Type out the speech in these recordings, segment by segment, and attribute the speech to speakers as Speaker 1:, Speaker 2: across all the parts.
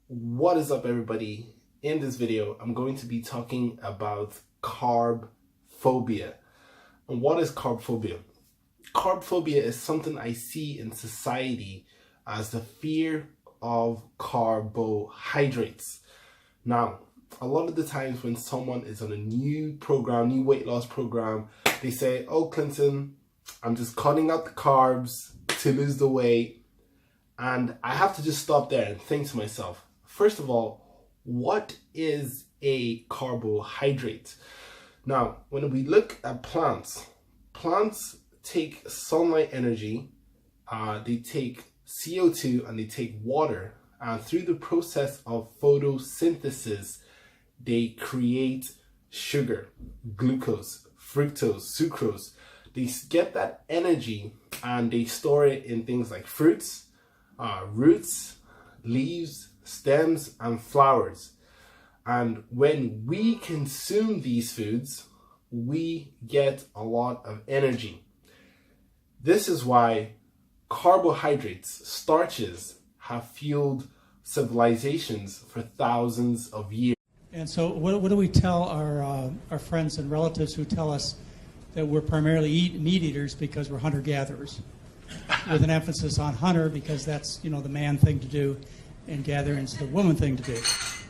Speaker 1: What is up, everybody? In this video, I'm going to be talking about carb phobia. And what is carb phobia? Carb phobia is something I see in society as the fear of carbohydrates. Now, a lot of the times when someone is on a new weight loss program, they say, "Oh, Clinton, I'm just cutting out the carbs to lose the weight." And I have to just stop there and think to myself, first of all, what is a carbohydrate? Now, when we look at plants take sunlight energy, they take CO2 and they take water, and through the process of photosynthesis, they create sugar, glucose, fructose, sucrose. They get that energy and they store it in things like fruits, roots, leaves, stems, and flowers. And when we consume these foods, we get a lot of energy. This is why carbohydrates, starches, have fueled civilizations for thousands of years.
Speaker 2: And so what do we tell our friends and relatives who tell us that we're primarily meat eaters because we're hunter-gatherers, with an emphasis on hunter because that's, the man thing to do, and gathering's the woman thing to do?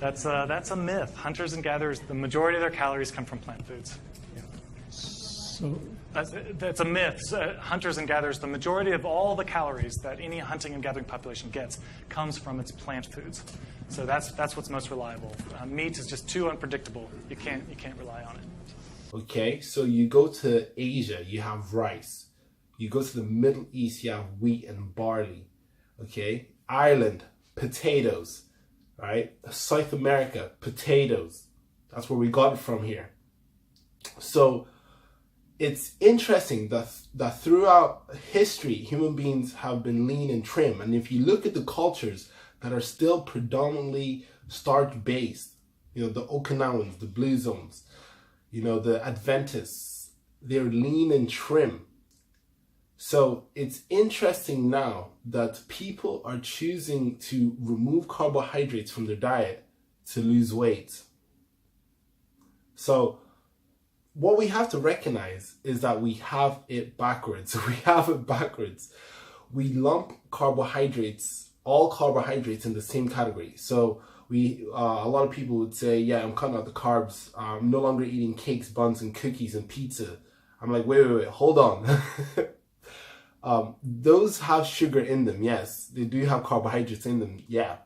Speaker 3: That's a myth. Hunters and gatherers, the majority of their calories come from plant foods. Yeah.
Speaker 2: So
Speaker 3: that's a myth. Hunters and gatherers, the majority of all the calories that any hunting and gathering population gets comes from its plant foods. So that's what's most reliable. Meat is just too unpredictable. You can't rely on it.
Speaker 1: Okay, so you go to Asia, you have rice. You go to the Middle East, you have wheat and barley. Okay, Ireland, potatoes. Right, South America, potatoes. That's where we got it from here. So it's interesting that throughout history, human beings have been lean and trim. And if you look at the cultures that are still predominantly starch-based, the Okinawans, the bluezones, the Adventists, they're lean and trim. So it's interesting now that people are choosing to remove carbohydrates from their diet to lose weight. So what we have to recognize is that we have it backwards. We lump carbohydrates, all carbohydrates, in the same category. So a lot of people would say, "Yeah, I'm cutting out the carbs. I'm no longer eating cakes, buns, and cookies and pizza." I'm like, wait, hold on. Those have sugar in them, yes. They do have carbohydrates in them, yeah.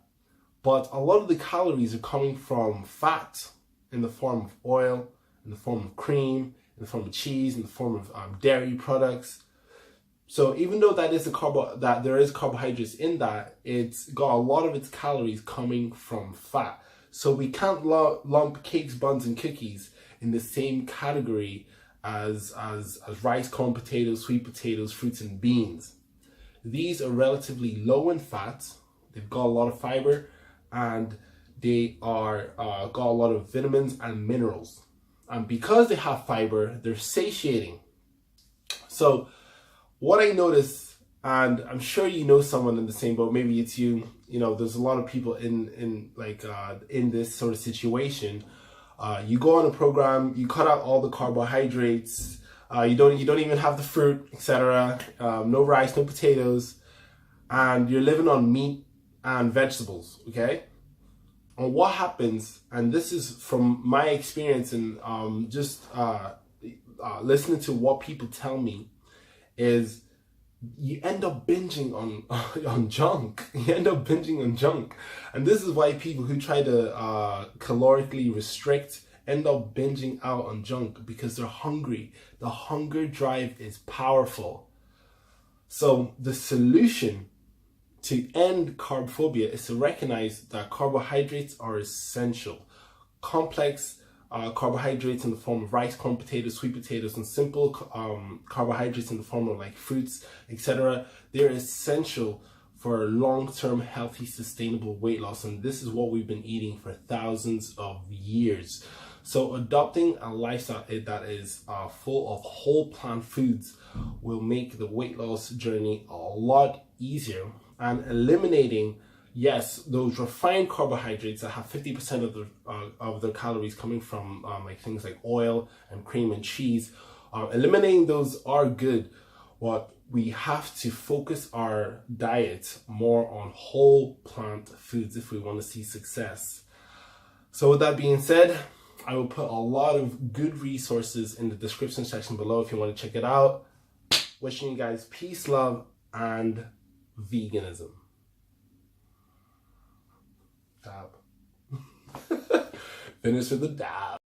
Speaker 1: But a lot of the calories are coming from fat in the form of oil, in the form of cream, in the form of cheese, in the form of dairy products. So even though that there is carbohydrates in that, it's got a lot of its calories coming from fat. So we can't lump cakes, buns, and cookies in the same category as rice, corn, potatoes, sweet potatoes, fruits, and beans. These are relatively low in fat. They've got a lot of fiber, and they are got a lot of vitamins and minerals. And because they have fiber, they're satiating. So what I notice, and I'm sure you know someone in the same boat, maybe it's you. There's a lot of people in this sort of situation. You go on a program, you cut out all the carbohydrates, you don't even have the fruit, etc. No rice, no potatoes, and you're living on meat and vegetables. Okay, and what happens? And this is from my experience and just listening to what people tell me, is you end up binging on junk. You end up binging on junk. And this is why people who try to calorically restrict end up binging out on junk, because they're hungry. The hunger drive is powerful. So the solution to end carb phobia is to recognize that carbohydrates are essential. Complex carbohydrates in the form of rice, corn, potatoes, sweet potatoes, and simple carbohydrates in the form of like fruits, etc. They're essential for long-term, healthy, sustainable weight loss. And this is what we've been eating for thousands of years. So adopting a lifestyle that is full of whole plant foods will make the weight loss journey a lot easier, and eliminating yes, those refined carbohydrates that have 50% of their calories coming from like things like oil and cream and cheese, eliminating those are good. But we have to focus our diet more on whole plant foods if we want to see success. So with that being said, I will put a lot of good resources in the description section below if you want to check it out. Wishing you guys peace, love, and veganism. Dab. Finish with the dab.